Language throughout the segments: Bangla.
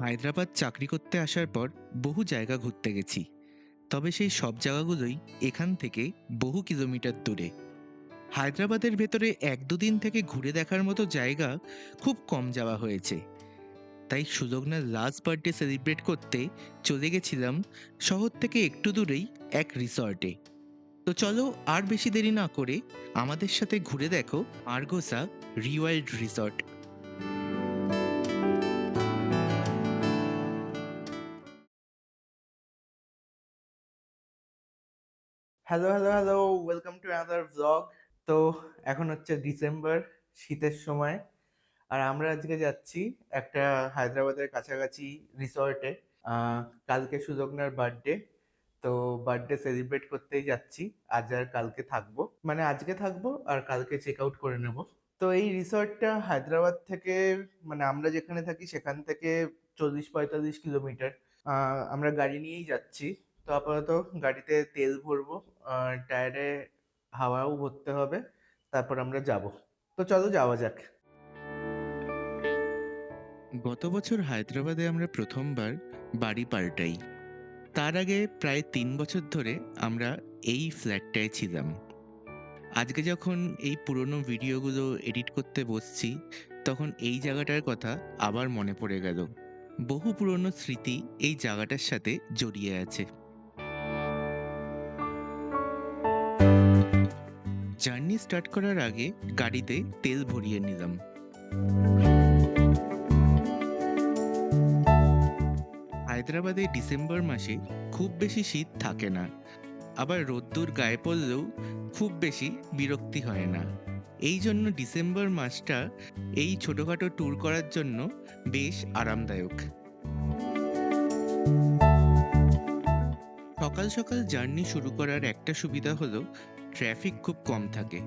হায়দ্রাবাদ চাকরি করতে আসার পর বহু জায়গা ঘুরতে গেছি, তবে সেই সব জায়গাগুলোই এখান থেকে বহু কিলোমিটার দূরে। হায়দ্রাবাদের ভেতরে এক দুদিন থেকে ঘুরে দেখার মতো জায়গা খুব কম যাওয়া হয়েছে। তাই সুলগ্নার লাস্ট বার্থডে সেলিব্রেট করতে চলে গেছিলাম শহর থেকে একটু দূরেই এক রিসর্টে। তো চলো আর বেশি দেরি না করে আমাদের সাথে ঘুরে দেখো Margosa rewild resort. Hello hello hello, welcome to another vlog. তো এখন হচ্ছে ডিসেম্বর, শীতের সময়। আর আমরা আজকে যাচ্ছি একটা হায়দ্রাবাদের কাছাকাছি রিসর্টে। কালকে সুলগ্নার বার্থডে, তো বার্থডে সেলিব্রেট করতেই যাচ্ছি। আজ আর কালকে থাকবো, মানে আজকে থাকবো আর কালকে চেক আউট করে নেব। তো এই রিসর্টটা হায়দ্রাবাদ থেকে, মানে আমরা যেখানে থাকি সেখান থেকে 40-45 কিলোমিটার। আমরা গাড়ি নিয়েই যাচ্ছি। তো আপাতত গাড়িতে তেল ভরবো, টায়ারে হাওয়াও ভরতে হবে, তারপর আমরা যাব। তো চলো যাওয়া যাক। গত বছর হায়দ্রাবাদে আমরা প্রথমবার বাড়ি পাল্টাই। তার আগে প্রায় ৩ বছর ধরে আমরা এই ফ্ল্যাটটায় ছিলাম। আজকে যখন এই পুরনো ভিডিওগুলো এডিট করতে বসছি, তখন এই জায়গাটার কথা আবার মনে পড়ে গেল। বহু পুরনো স্মৃতি এই জায়গাটার সাথে জড়িয়ে আছে। জার্নি স্টার্ট করার আগে গাড়িতে তেল ভরিয়ে নিলাম। হায়দ্রাবাদে ডিসেম্বর মাসে খুব বেশি শীত থাকে না, আবার রোদ্দুর গায়ে পড়লেও খুব বেশি বিরক্তি হয় না। এই জন্য ডিসেম্বর মাসটা এই ছোটখাটো ট্যুর করার জন্য বেশ আরামদায়ক। সকাল সকাল জার্নি শুরু করার একটা সুবিধা হলো ট্রাফিক খুব কম থাকে।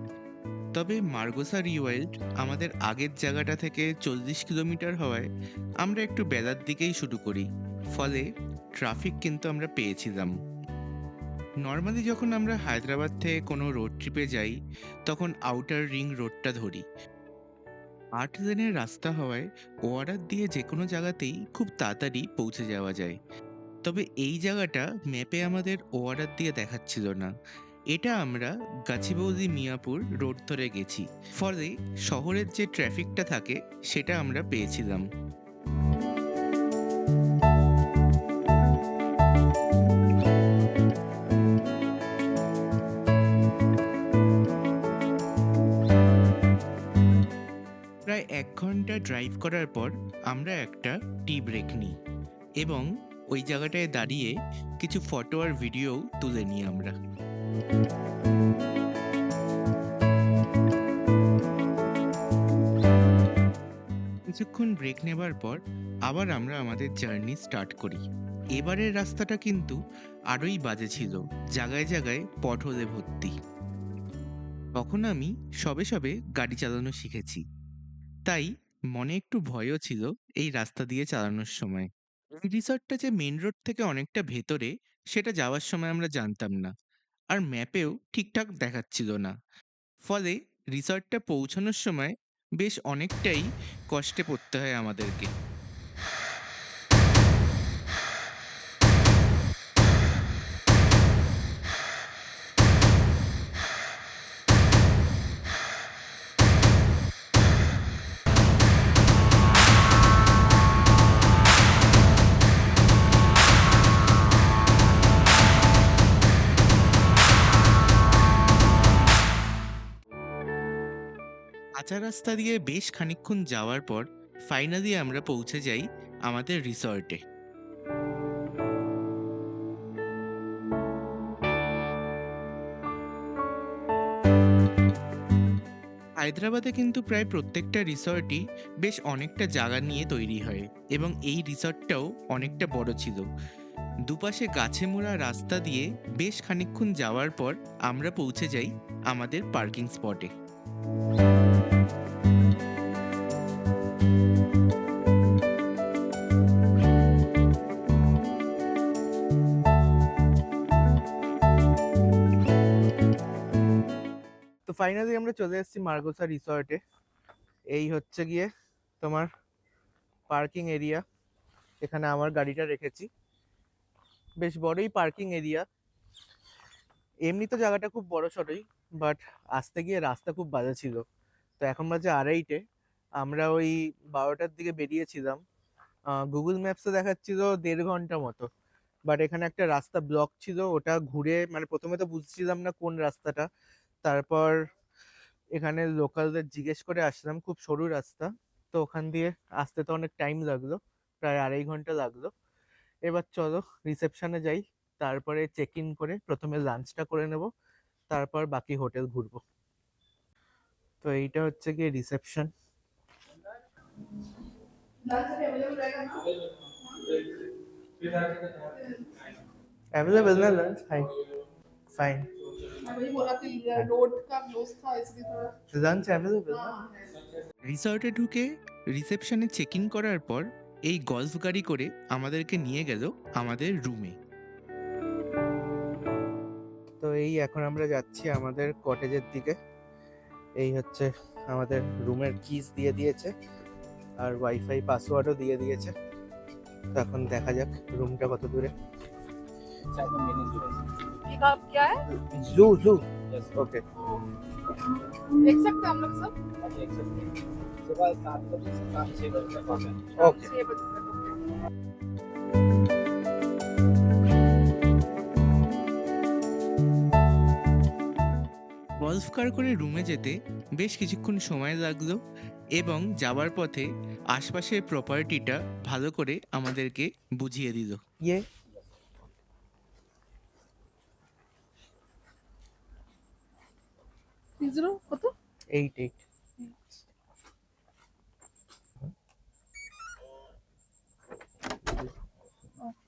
তবে মার্গোসা রিওয়াইল্ড আমাদের আগের জায়গাটা থেকে 40 কিলোমিটার হওয়ায় আমরা একটু বেলার দিকেই শুরু করি, ফলে ট্রাফিক কিন্তু আমরা পেয়েছিলাম। নর্মালি যখন আমরা হায়দ্রাবাদ থেকে কোনো রোড ট্রিপে যাই, তখন আউটার রিং রোডটা ধরি। ৮ লেনের রাস্তা হওয়ায় ওয়ার্ডার দিয়ে যে কোনো জায়গাতেই খুব তাড়াতাড়ি পৌঁছে যাওয়া যায়। তবে এই জায়গাটা ম্যাপে আমাদের ওয়ার্ডার দিয়ে দেখাচ্ছিল না। এটা আমরা গাছিবৌলি মিয়াপুর রোড ধরে গেছি, ফলে শহরের যে ট্রাফিকটা থাকে সেটা আমরা পেয়েছিলাম। প্রায় ১ ঘন্টা ড্রাইভ করার পর আমরা একটা টি ব্রেক নিই এবং ওই জায়গাটায় দাঁড়িয়ে কিছু ফটো আর ভিডিও তুলে নিই আমরা। কিছুক্ষণ ব্রেক নেবার পর আবার আমরা আমাদের জার্নি স্টার্ট করি। এবারের রাস্তাটা কিন্তু আরোই বাজে ছিল, জায়গায় জায়গায় পটহোলে ভর্তি। তখন আমি সবে সবে গাড়ি চালানো শিখেছি, তাই মনে একটু ভয়ও ছিল এই রাস্তা দিয়ে চালানোর সময়। এই রিসর্টটা যে মেন রোড থেকে অনেকটা ভেতরে, সেটা যাওয়ার সময় আমরা জানতাম না, আর ম্যাপেও ঠিকঠাক দেখাচ্ছিল না। ফলে রিসর্টটা পৌঁছানোর সময় বেশ অনেকটাই কষ্টে পড়তে হয় আমাদেরকে। কাঁচা রাস্তা দিয়ে বেশ খানিকক্ষণ যাওয়ার পর ফাইনালি আমরা পৌঁছে যাই আমাদের রিসর্টে। হায়দ্রাবাদে কিন্তু প্রায় প্রত্যেকটা রিসর্টই বেশ অনেকটা জায়গা নিয়ে তৈরি হয়, এবং এই রিসর্টটাও অনেকটা বড় ছিল। দুপাশে গাছে মোড়া রাস্তা দিয়ে বেশ খানিকক্ষণ যাওয়ার পর আমরা পৌঁছে যাই আমাদের পার্কিং স্পটে। তো ফাইনালি আমরা চলে এসেছি মার্গোসা রিসর্টে। এই হচ্ছে গিয়ে তোমার পার্কিং এরিয়া। এখানে আমার গাড়িটা রেখেছি। বেশ বড়ই পার্কিং এরিয়া। এমনি তো জায়গাটা খুব বড় সড়ই, বাট আসতে গিয়ে রাস্তা খুব বাজে ছিল। তো এখন বাজে 2:30। আমরা ওই 12টার দিকে বেরিয়েছিলাম। গুগল ম্যাপসে দেখাচ্ছিল 1.5 ঘন্টা মতো। বাট এখানে একটা রাস্তা ব্লক ছিল, ওটা ঘুরে মানে প্রথমে তো বুঝছিলাম না কোন রাস্তাটা। তারপর এখানে লোকালদের জিজ্ঞেস করে আসলাম, খুব সরু রাস্তা। তো ওখান দিয়ে আসতে তো অনেক টাইম লাগলো, প্রায় 2.5 ঘন্টা লাগলো। এবার চলো রিসেপশনে যাই, তারপরে চেক ইন করে প্রথমে লাঞ্চটা করে নেব, তারপর বাকি হোটেল ঘুরবো। তো এইটা হচ্ছে গিয়ে রিসেপশন। अवेलेबल ना लंच? हाय, फाइन। मैं वही बोला कि रोड का क्लोज था इसलिए थोड़ा लंच अवेलेबल ना? রিসর্টে ঢুকে রিসেপশনে চেক ইন করার পর এই গল্ফ গাড়ি করে আমাদেরকে নিয়ে গেল আমাদের রুমে। তো এই এখন আমরা যাচ্ছি আমাদের কটেজের দিকে। এই হচ্ছে আমাদের রুমের কিজ দিয়ে দিয়েছে, আর ওয়াইফাই পাসওয়ার্ডও দিয়ে দিয়েছে। তো এখন দেখা যাক রুমটা কত দূরে। ये आप क्या है জু জু ওকে। देख सकते हैं हम लोग सब सुबह 7 बजे से शाम 6 बजे तक होता है। ওকে। 6 बजे तक okay। গল্ফ কার করে রুমে যেতে বেশ কিছুক্ষণ সময় লাগলো এবং যাওয়ার পথে আশপাশের প্রপার্টিটা ভালো করে আমাদেরকে বুঝিয়ে দিল। ইয়ে 30 কত 88।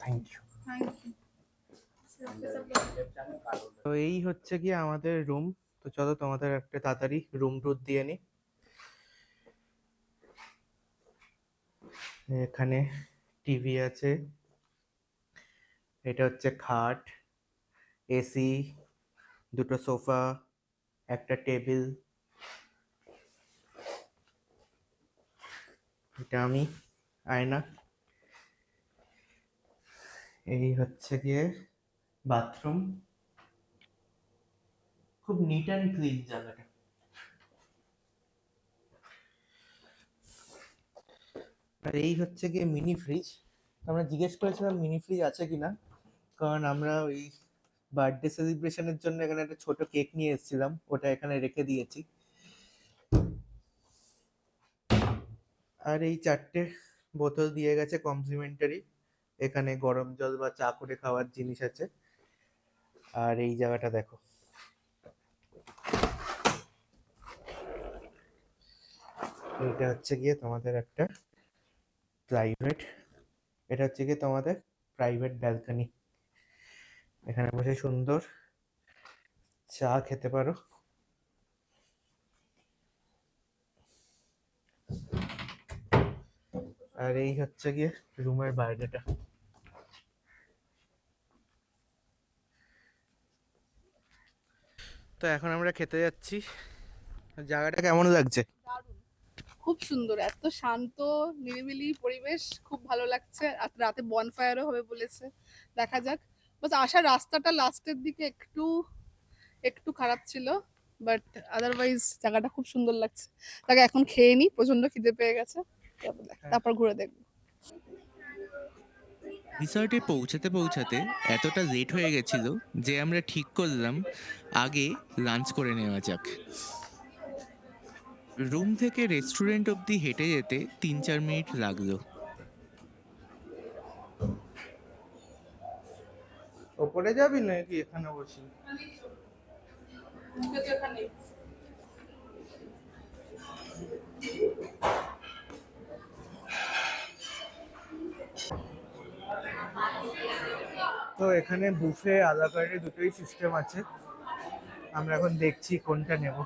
Thank you. थैंक यू তো এই হচ্ছে কি আমাদের রুম। তো চলো তোমাদের একটা তাড়াতাড়ি রুম ট্যুর দিয়ে নি। এখানে টিভি আছে, এটা হচ্ছে খাট, এসি, দুটো সোফা, একটা টেবিল। এটা আমি, আয়না। এই হচ্ছে গিয়ে বাথরুম, খুব নিট অ্যান্ড ক্লিন জায়গাটা। আর এই হচ্ছে গিয়ে মিনি ফ্রিজ। আমরা জিজ্ঞেস করেছিলাম মিনি ফ্রিজ আছে কিনা, কারণ আমরা ওই বার্থডে সেলিব্রেশনের জন্য এখানে একটা ছোট কেক নিয়ে এসেছিলাম, ওটা এখানে রেখে দিয়েছি। আর এই 4টে বোতল দিয়ে গেছে কমপ্লিমেন্টারি, এখানে গরম জল বা চা করে খাওয়ার জিনিস আছে। আর এই জায়গাটা দেখো, এটা হচ্ছে গিয়ে তোমাদের একটা প্রাইভেট, এটা হচ্ছে গিয়ে তোমাদের প্রাইভেট ব্যালকনি। এখানে বসে সুন্দর চা খেতে পারো। আর এই হচ্ছে গিয়ে রুমের বাইরেটা। তো এখন আমরা খেতে যাচ্ছি। জায়গাটা কেমন লাগছে? দারুণ খুব সুন্দর, এত শান্ত নিরিবিলি পরিবেশ, খুব ভালো লাগছে। আর রাতে বনফায়ারও হবে বলেছে, দেখা যাক। বাস আসার রাস্তাটা লাস্টের দিকে একটু একটু খারাপ ছিল, বাট আদারওয়াইজ জায়গাটা খুব সুন্দর লাগছে। তাকে এখন খেয়ে নি, প্রচন্ড খিদে পেয়ে গেছে, তারপর ঘুরে দেখবো। রিসর্টে পৌঁছাতে পৌঁছাতে এতটা লেট হয়ে গেছিল যে আমরা ঠিক করলাম আগে লাঞ্চ করে নেওয়া যাক। রুম থেকে রেস্টুরেন্ট অবধি হেঁটে যেতে 3-4 মিনিট লাগলো। ওপরে যাবি নাকি এখানে বসি? তো এখানে বুফে আলাকার্টে দুটোই সিস্টেম আছে, আমরা এখন দেখছি কোনটা নেব।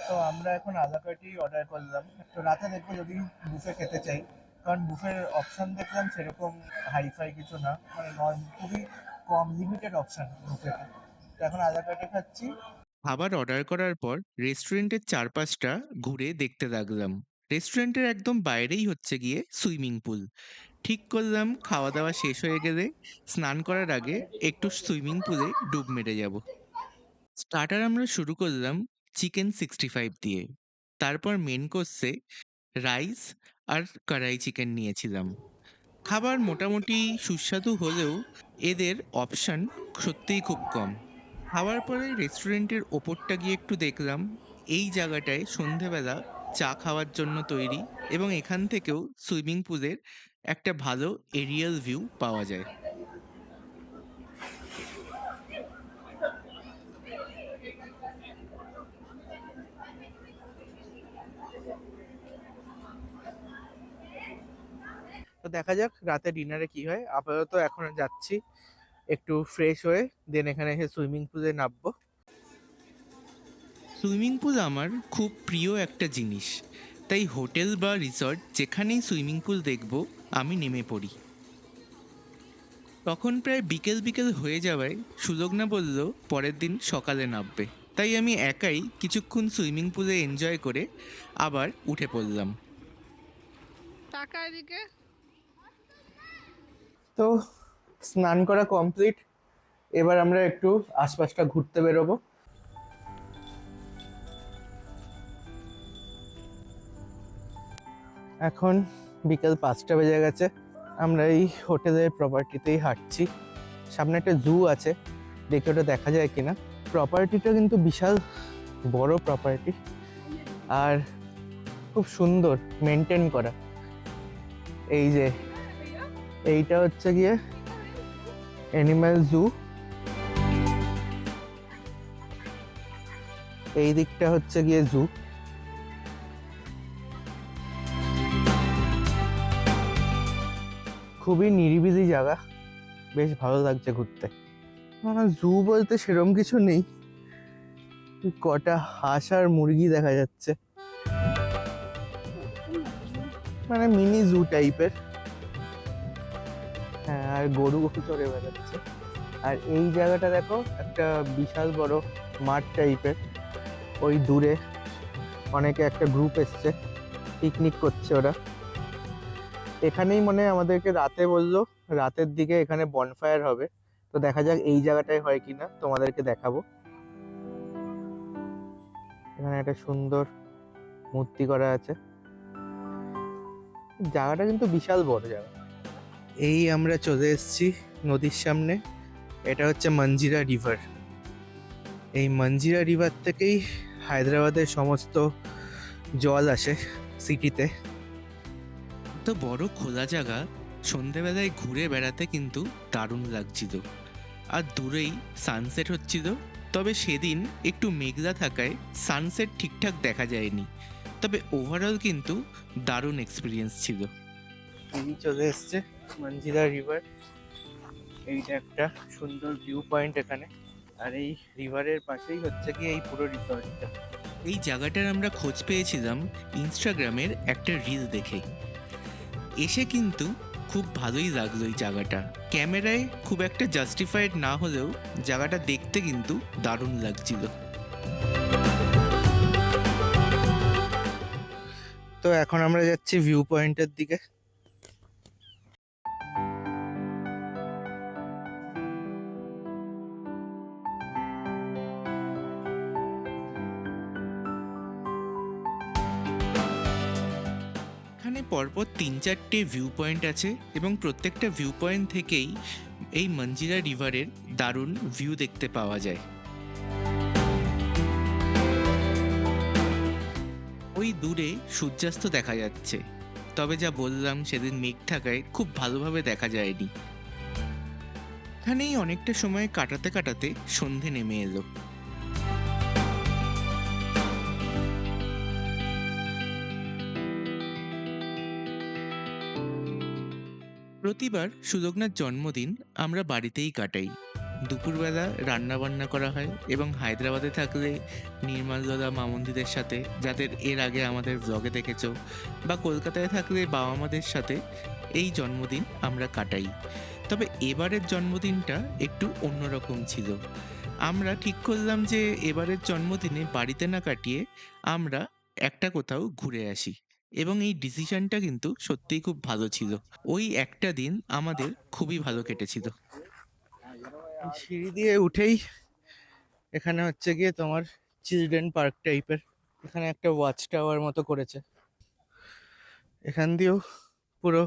তো আমরা এখন আলাকার্টেই অর্ডার করলাম। তো রাতে দেখবো যদি বুফে খেতে চাই, কারণ বুফের অপশন দেখলাম সেরকম হাইফাই কিছু না, মানে খুবই কম লিমিটেড অপশন বুফেতে। তো এখন আলাকার্টে খাচ্ছি। খাবার অর্ডার করার পর রেস্টুরেন্টের চারপাশটা ঘুরে দেখতে লাগলাম রেস্টুরেন্টের একদম বাইরেই হচ্ছে গিয়ে সুইমিং পুল। ঠিক করলাম খাওয়া দাওয়া শেষ হয়ে গেলে স্নান করার আগে একটু সুইমিং পুলে ডুব মেরে যাব। স্টার্টার আমরা শুরু করলাম চিকেন 65 দিয়ে। তারপর মেন কোর্সে রাইস আর কড়াই চিকেন নিয়েছিলাম। খাবার মোটামুটি সুস্বাদু হলেও এদের অপশন সত্যিই খুব কম। খাওয়ার পরে রেস্টুরেন্টের ওপরটা গিয়ে একটু দেখলাম এই জায়গাটায় সন্ধেবেলা চা খাওয়ার জন্য তৈরি, এবং এখান থেকেও সুইমিং পুলের একটা ভালো এরিয়াল ভিউ পাওয়া যায়। তো দেখা যাক রাতে ডিনারে কি হয়। আপাতত এখন যাচ্ছি একটু ফ্রেশ হয়ে, দেন এখানে এসে সুইমিং পুলে নামবো। সুইমিং পুল আমার খুব প্রিয় একটা জিনিস, তাই হোটেল বা রিসর্ট যেখানেই সুইমিং পুল দেখব আমি নেমে পড়ি। তখন প্রায় বিকেল বিকেল হয়ে যাওয়ায় সুলগ্না বলল পরের দিন সকালে নামবে, তাই আমি একাই কিছুক্ষণ সুইমিং পুলে এনজয় করে আবার উঠে পড়লাম। টাকা এদিকে। তো স্নান করা কমপ্লিট, এবার আমরা একটু আশপাশটা ঘুরতে বেরোবো। এখন বিকেল 5টা বেজে গেছে। আমরা এই হোটেলের প্রপার্টিতেই হাঁটছি। সামনে একটা জু আছে, দেখে ওটা দেখা যায় কিনা। প্রপার্টিটা কিন্তু বিশাল বড় প্রপার্টি আর খুব সুন্দর মেনটেন করা। এই যে এইটা হচ্ছে গিয়ে অ্যানিম্যাল জু, এই দিকটা হচ্ছে গিয়ে জু। খুবই নিরিবিলি জায়গা, বেশ ভালো লাগছে ঘুরতে। জু বলতে সেরকম কিছু নেই, কটা হাঁস আর মুরগি দেখা যাচ্ছে, মানে মিনি জু টাইপের। হ্যাঁ, আর গরু চড়ে বেড়াচ্ছে। আর এই জায়গাটা দেখো, একটা বিশাল বড় মাঠ টাইপের, ওই দূরে অনেকে একটা গ্রুপ এসছে, পিকনিক করছে ওরা। এখানেই মনে হয় আমাদেরকে রাতে বললো, রাতের দিকে এখানে বনফায়ার হবে। তো দেখা যাক এই জায়গাটায় হয় কিনা, তোমাদেরকে দেখাবো। এখানে একটা সুন্দর মূর্তি করা আছে। জায়গাটা কিন্তু বিশাল বড় জায়গা। এই আমরা চলে এসেছি নদীর সামনে। এটা হচ্ছে মঞ্জিরা রিভার। এই মঞ্জিরা রিভার থেকেই হায়দ্রাবাদের সমস্ত জল আসে সিটিতে। তো বড় খোলা জায়গা, সন্ধেবেলায় ঘুরে বেড়াতে কিন্তু দারুণ লাগছিল। আর দূরেই সানসেট হচ্ছিল, তবে সেদিন একটু মেঘলা থাকায় সানসেট ঠিকঠাক দেখা যায়নি, তবে ওভারঅল কিন্তু দারুণ এক্সপিরিয়েন্স ছিল। এই চলে এসছে মঞ্জিরা রিভার। এইটা একটা সুন্দর ভিউ পয়েন্ট এখানে, আর এই রিভারের পাশেই হচ্ছে কি এই পুরো রিসর্টটা। এই জায়গাটার আমরা খোঁজ পেয়েছিলাম ইনস্টাগ্রামের একটা রিল দেখে। এসে কিন্তু খুব ভালোই লাগলো এই জায়গাটা। ক্যামেরায় খুব একটা জাস্টিফাইড না হলেও জায়গাটা দেখতে কিন্তু দারুণ লাগছিল। তো এখন আমরা যাচ্ছি ভিউ পয়েন্টের দিকে। এখানে পরপর 3-4টে ভিউ পয়েন্ট আছে, এবং প্রত্যেকটা ভিউ পয়েন্ট থেকেই এই মঞ্জিরা রিভারের দারুণ ভিউ দেখতে পাওয়া যায়। ওই দূরে সূর্যাস্ত দেখা যাচ্ছে, তবে যা বললাম সেদিন মেঘ থাকায় খুব ভালোভাবে দেখা যায়নি। এখানেই অনেকটা সময় কাটাতে কাটাতে সন্ধে নেমে এলো। প্রতিবার সুলগ্নার জন্মদিন আমরা বাড়িতেই কাটাই। দুপুরবেলা রান্না বান্না করা হয়, এবং হায়দ্রাবাদে থাকলে নির্মলদা মামুন্দিদের সাথে, যাদের এর আগে আমাদের ব্লগে দেখেছো, বা কলকাতায় থাকলে বাবা মাদের সাথে এই জন্মদিন আমরা কাটাই। তবে এবারের জন্মদিনটা একটু অন্যরকম ছিল। আমরা ঠিক করলাম যে এবারের জন্মদিনে বাড়িতে না কাটিয়ে আমরা একটা কোথাও ঘুরে আসি। এবং এই ডিসিশনটা কিন্তু সত্যিই খুব ভালো ছিল। ওই একটা দিন আমাদের খুবই ভালো কেটেছিল। এই সিঁড়ি দিয়ে উঠেই এখানে হচ্ছে গিয়ে তোমার চিলড্রেন পার্ক টাইপের। এখানে একটা ওয়াচ টাওয়ার মতো করেছে। এখান দিয়েও পুরো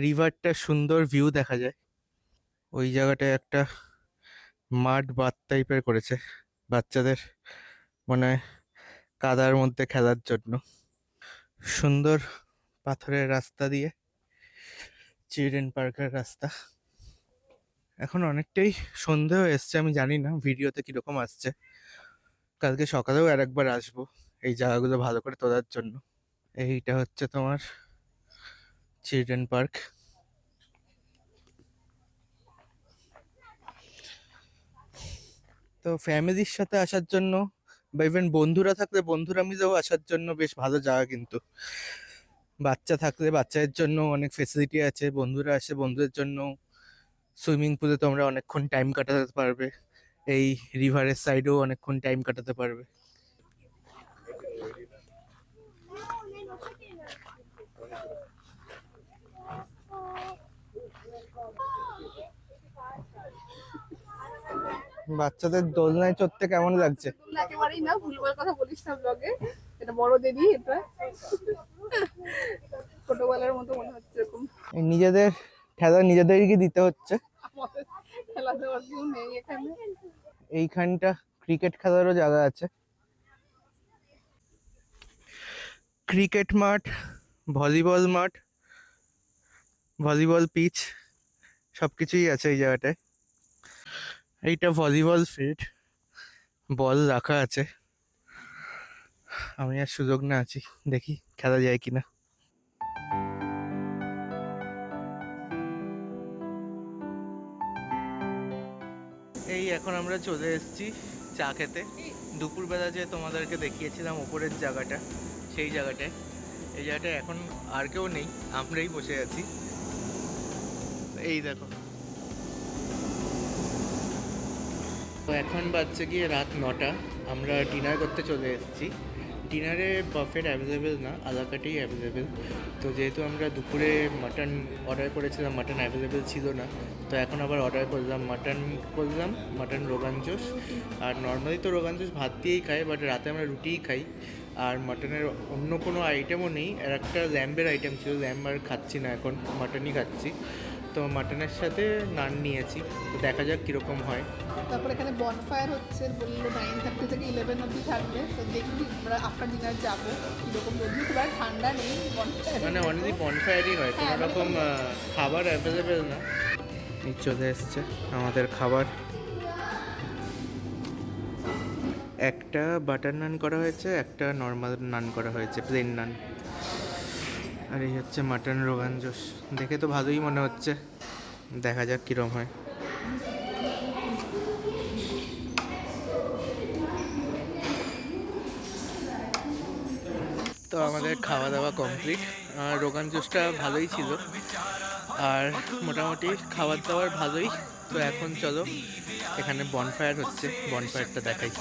রিভারটা সুন্দর ভিউ দেখা যায়। ওই জায়গাটায় একটা মাড বাথ টাইপের করেছে বাচ্চাদের মনে হয় কাদার মধ্যে খেলার জন্য। সুন্দর পাথরের রাস্তা দিয়ে চিলড্রেন পার্কের রাস্তা। এখন অনেকটাই সন্ধে হয়ে এসছে, আমি জানি না ভিডিওতে কিরকম আসছে। কালকে সকালেও আরেকবার আসবো এই জায়গাগুলো ভালো করে তোলার জন্য। এইটা হচ্ছে তোমার চিলড্রেন পার্ক। তো ফ্যামিলির সাথে আসার জন্য বা ইভেন বন্ধুরা থাকলে বন্ধুরা মিলেও আসার জন্য বেশ ভালো জায়গা কিন্তু। বাচ্চা থাকলে বাচ্চাদের জন্য অনেক ফেসিলিটি আছে, বন্ধুরা আসে বন্ধুদের জন্য। সুইমিং পুলে তোমরা অনেকক্ষণ টাইম কাটাতে পারবে, এই রিভারের সাইডেও অনেকক্ষণ টাইম কাটাতে পারবে। বাচ্চাদের দোলনায় চড়তে কেমন লাগছে? না, একেবারেই না, ভুলভাল কথা বলিস না ব্লগে। এটা বড়দেরই, এটা ছোটবেলার মতো মনে হচ্ছে এরকম। এই নিজেদের খেলা নিজেদেরই দিতে হচ্ছে। আমাদের খেলা দেওয়ার কেউ নেই এখানে। এইখানটা ক্রিকেট খেলারও জায়গা আছে, ক্রিকেট মাঠ, ভলিবল মাঠ, ভলিবল পিচ সবকিছুই আছে এই জায়গাটায়। এইটা ভলিবল ফিল্ড, বল রাখা আছে। আমি আর সুযোগ না আছি, দেখি খেলা যায় কিনা। এই এখন আমরা চলে এসেছি চা খেতে। দুপুরবেলা যে তোমাদেরকে দেখিয়েছিলাম ওপরের জায়গাটা, সেই জায়গাটায়। এই জায়গাটায় এখন আর কেউ নেই, আমরাই বসে আছি। এই দেখো, তো এখন বাজছে গিয়ে রাত 9টা। আমরা ডিনার করতে চলে এসেছি। ডিনারে বাফেট অ্যাভেলেবেল না, আলাকাটেই অ্যাভেলেবেল। তো যেহেতু আমরা দুপুরে মাটন অর্ডার করেছিলাম, মাটন অ্যাভেলেবেল ছিল না, তো এখন আবার অর্ডার করলাম মাটন রোগান জোশ। আর নর্মালি তো রোগান জোশ ভাত দিয়েই খাই, বাট রাতে আমরা রুটিই খাই। আর মাটনের অন্য কোনো আইটেমও নেই। আর একটা ল্যাম্বের আইটেম ছিল, ল্যাম্ব আর খাচ্ছি না, এখন মাটনই খাচ্ছি। তো মাটনের সাথে নান নিয়েছি, তো দেখা যাক কীরকম হয়। তারপর এখানে বনফায়ার হচ্ছে, বললো 9:30 থেকে 11 অবধি থাকবে। তো দেখবি আমরা আফটার ডিনার যাবো কীরকম, যদিও খুব আর ঠান্ডা নেই বনফায়ার, মানে অনলি বনফায়ারই হয়, কোনো রকম খাবার অ্যাভেলেবেল না। এই চলে এসছে আমাদের খাবার। একটা বাটার নান করা হয়েছে, একটা নর্মাল নান করা হয়েছে, প্লেন নান। আর এই হচ্ছে মাটন রোগান জোশ। দেখে তো ভালোই মনে হচ্ছে, দেখা যাক কীরকম হয়। তো আমাদের খাওয়া দাওয়া কমপ্লিট। আর রোগান জোশটা ভালোই ছিল, আর মোটামুটি খাবার দাবার ভালোই। তো এখন চলো, এখানে বনফায়ার হচ্ছে, বনফায়ারটা দেখাই।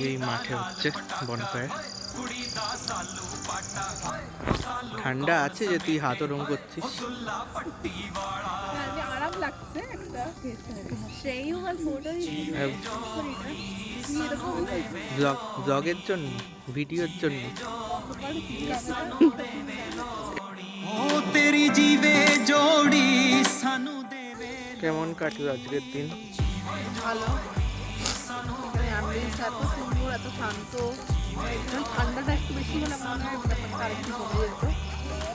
এই মাঠে হচ্ছে বনফায়ার। ঠান্ডা আছে যে তুই হাত ওরম করছিস। আরাম লাগছে একটা। সেই ব্লগের জন্য, ভিডিওর জন্য। কেমন কাটলো আজকের দিন? ভালো, এখানে অ্যাম্বিয়েন্স এত সুন্দর, এত শান্ত। এখানে ঠান্ডাটা একটু বেশি হলে মনে হয় ব্যাপারটা আরেকটু কমে যেত।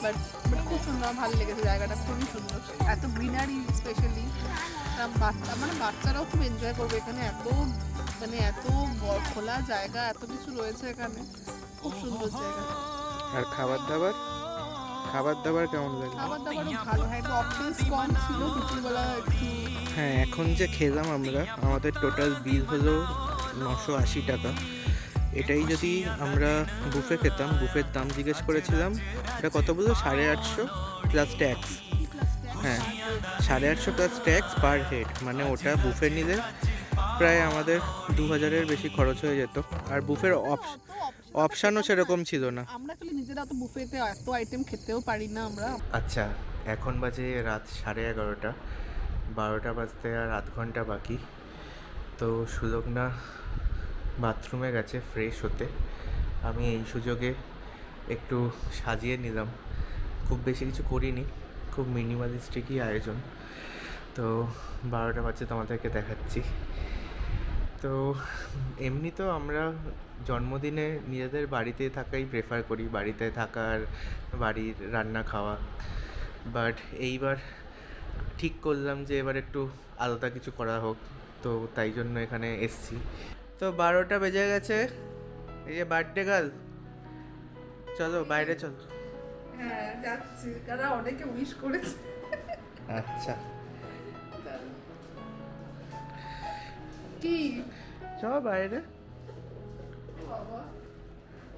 বাট খুব সুন্দর, ভালো লেগেছে জায়গাটা, খুবই সুন্দর। এত গ্রিনারি স্পেশালি, বাচ্চারাও খুব এনজয় করবে এখানে। এত খোলা জায়গা, এত কিছু রয়েছে এখানে, খুব সুন্দর জায়গা। আর খাবার দাবার কেমন লাগে? খাবার দাবারও ভালো, হ্যাঁ একটু অপশনস কম ছিল দুপুরবেলা একটু। হ্যাঁ, এখন যে খেলাম আমরা, আমাদের টোটাল বিল হলো 980 টাকা। এটাই যদি আমরা বুফে খেতাম, বুফের দাম জিজ্ঞেস করেছিলাম, এটা কত বললো? 850 প্লাস ট্যাক্স। হ্যাঁ, 850 প্লাস ট্যাক্স পার হেড, মানে ওটা বুফে নিলে প্রায় আমাদের 2000-এর বেশি খরচ হয়ে যেত। আর বুফের অপশানও সেরকম ছিল না। আমরা আসলে নিজেরা তো বুফেতে এত আইটেম খেতেও পারি না আমরা। আচ্ছা, এখন বাজে রাত 11:30, 12টা বাজতে আর আধ ঘন্টা বাকি। তো সুলগ্না বাথরুমে গেছে ফ্রেশ হতে। আমি এই সুযোগে একটু সাজিয়ে নিলাম, খুব বেশি কিছু করিনি, খুব মিনিমালিস্টিকই আয়োজন। তো 12টা বাজে তোমাদেরকে দেখাচ্ছি। তো এমনি তো আমরা জন্মদিনে নিজেদের বাড়িতে থাকাই প্রেফার করি, বাড়িতে থাকার, বাড়ির রান্না খাওয়া। বাট এইবার ঠিক করলাম যে এবার একটু আলাদা কিছু করা হোক, তো তাই জন্য এখানে এসছি। তো 12টা বেজে গেছে, এই যে বার্থডে গার্ল, চলো বাইরে চলো। হ্যাঁ যাচ্ছি, কারণ অনেকে উইশ করেছে। আচ্ছা কি চলো বাইরে। বাবা,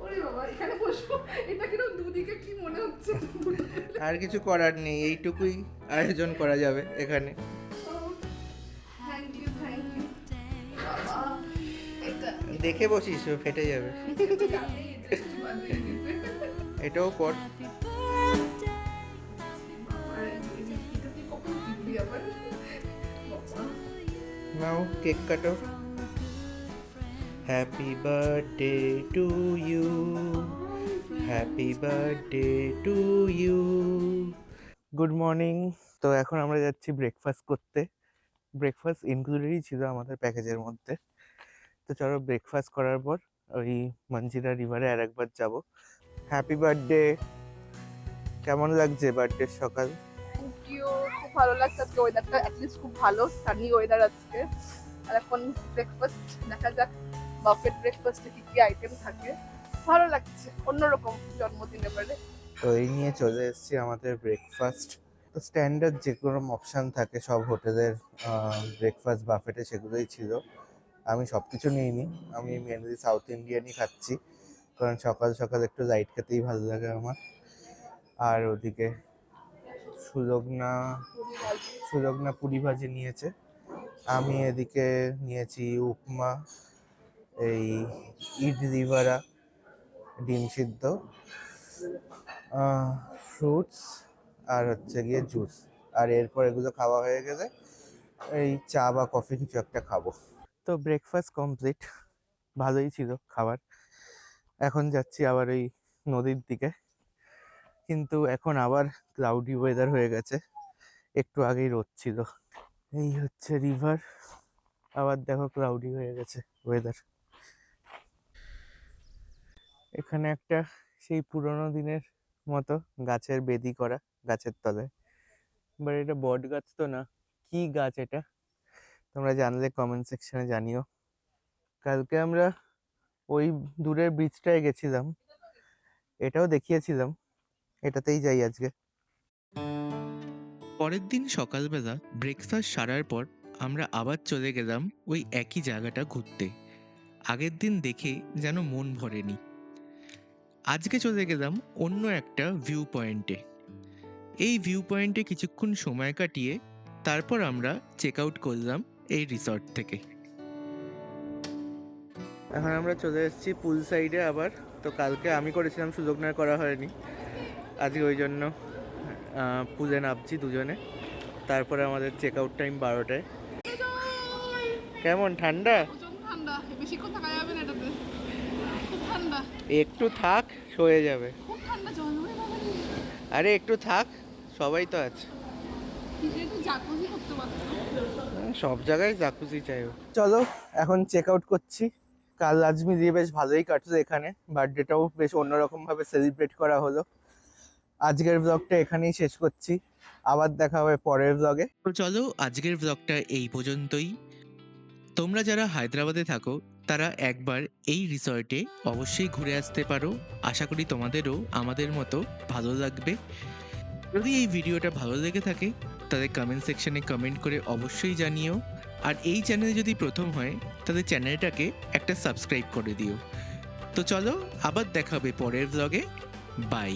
ওরে বাবা, এখানে বসবো? এটা কিরকম দুদিকে কি মনে হচ্ছে? আর কিছু করার নেই, এইটুকুই আয়োজন করা যাবে এখানে। Thank you, thank you. বাবা, এটা দেখে বসিস, ও ফেটে যাবে। এটাও কর। নাও কেক কাটো। Happy birthday to you, happy birthday to you. Good morning. তো এখন আমরা যাচ্ছি ব্রেকফাস্ট করতে। ব্রেকফাস্ট ইনক্লুডেডই ছিল আমাদের প্যাকেজের মধ্যে। তো চলো ব্রেকফাস্ট করার পর ওই মঞ্জিরা রিভারে আর একবার যাবো। Happy birthday. কেমন লাগছে বার্থডের সকাল? থ্যাংক ইউ, খুব ভালো লাগছে। আজকে ওয়েদারটা অ্যাটলিস্ট খুব ভালো, সানি ওয়েদার আজকে। আর এখন ব্রেকফাস্ট দেখা যাক, বাফেট ব্রেকফাস্টে কি কি আইটেম থাকে। ভালো লাগছে, অন্যরকম জন্মদিন এবারে। তো এই নিয়ে চলে এসেছি আমাদের ব্রেকফাস্ট। তো স্ট্যান্ডার্ড যে কোনো অপশান থাকে সব হোটেলের ব্রেকফাস্ট বাফেটে, সেগুলোই ছিল। আমি সব কিছু নিইনি, আমি মেনলি সাউথ ইন্ডিয়ানই খাচ্ছি, কারণ সকাল সকাল একটু লাইট খেতেই ভালো লাগে আমার। আর ওদিকে সুলগ্না পুরি ভাজি নিয়েছে, আমি এদিকে নিয়েছি উপমা, এই ইডলি বড়া, ডিম সিদ্ধ, ফ্রুটস, আর হচ্ছে গিয়ে জুস। আর এরপর এগুলো খাওয়া হয়ে গেলে এই চা বা কফি কিছু একটা খাবো। তো ব্রেকফাস্ট কমপ্লিট, ভালোই ছিল খাবার। এখন যাচ্ছি আবার এই নদীর দিকে, কিন্তু এখন আবার ক্লাউডি ওয়েদার হয়ে গেছে, একটু আগেই রোদ ছিল। এই হচ্ছে রিভার, আবার দেখো ক্লাউডি হয়ে গেছে ওয়েদার। এখানে একটা সেই পুরোনো দিনের মতো গাছের বেদি করা, গাছের তলায়। বাট এটা বট গাছ তো না, কি গাছ এটা তোমরা জানলে কমেন্ট সেকশনে জানিও। কালকে আমরা ওই দূরের ব্রিজটায় গেছিলাম, এটাও দেখিয়েছিলাম, এটাতেই যাই আজকে। পরের দিন সকালবেলা ব্রেকফাস্ট সারার পর আমরা আবার চলে গেলাম ওই একই জায়গাটা ঘুরতে। আগের দিন দেখে যেন মন ভরেনি। আজকে চলে গেলাম অন্য একটা ভিউ পয়েন্টে। এই ভিউ পয়েন্টে কিছুক্ষণ সময় কাটিয়ে তারপর আমরা চেক আউট করলাম এই রিসর্ট থেকে। এখন আমরা চলে এসেছি পুল সাইডে আবার। তো কালকে আমি করেছিলাম, সুলগ্নার করা হয়নি, আজকে ওই জন্য পুলে নামছি দুজনে। তারপরে আমাদের চেক আউট টাইম 12টায়। কেমন ঠান্ডা? প্রচন্ড ঠান্ডা, বেশিক্ষণ থাকা যাবে না এটাতে, খুব ঠান্ডা। একটু থাক, সয়ে যাবে। খুব ঠান্ডা জল। আরে একটু থাক, সবাই তো আছে। একটু জাকুজি করতে পারতো। সব জায়গায় জাকুজি চাইও। চলো এখন চেক আউট করছি। কাল আজমি দিয়ে বেশ ভালোই কাটলো এখানে, বার্থডেটাও বেশ অন্যরকম ভাবে সেলিব্রেট করা হলো। আজকের ব্লগটা এখানেই শেষ করছি, আবার দেখা হবে পরের ব্লগে। তো চলো আজকের ব্লগটা এই পর্যন্তই। তোমরা যারা হায়দ্রাবাদে থাকো তারা একবার এই রিসর্টে অবশ্যই ঘুরে আসতে পারো। আশা করি তোমাদেরও আমাদের মতো ভালো লাগবে। যদি এই ভিডিওটা ভালো লেগে থাকে তাহলে কমেন্ট সেকশনে কমেন্ট করে অবশ্যই জানিও। আর এই চ্যানেল যদি প্রথম হয় তাহলে চ্যানেলটাকে একটা সাবস্ক্রাইব করে দিও। তো চলো আবার দেখা হবে পরের ব্লগে। বাই।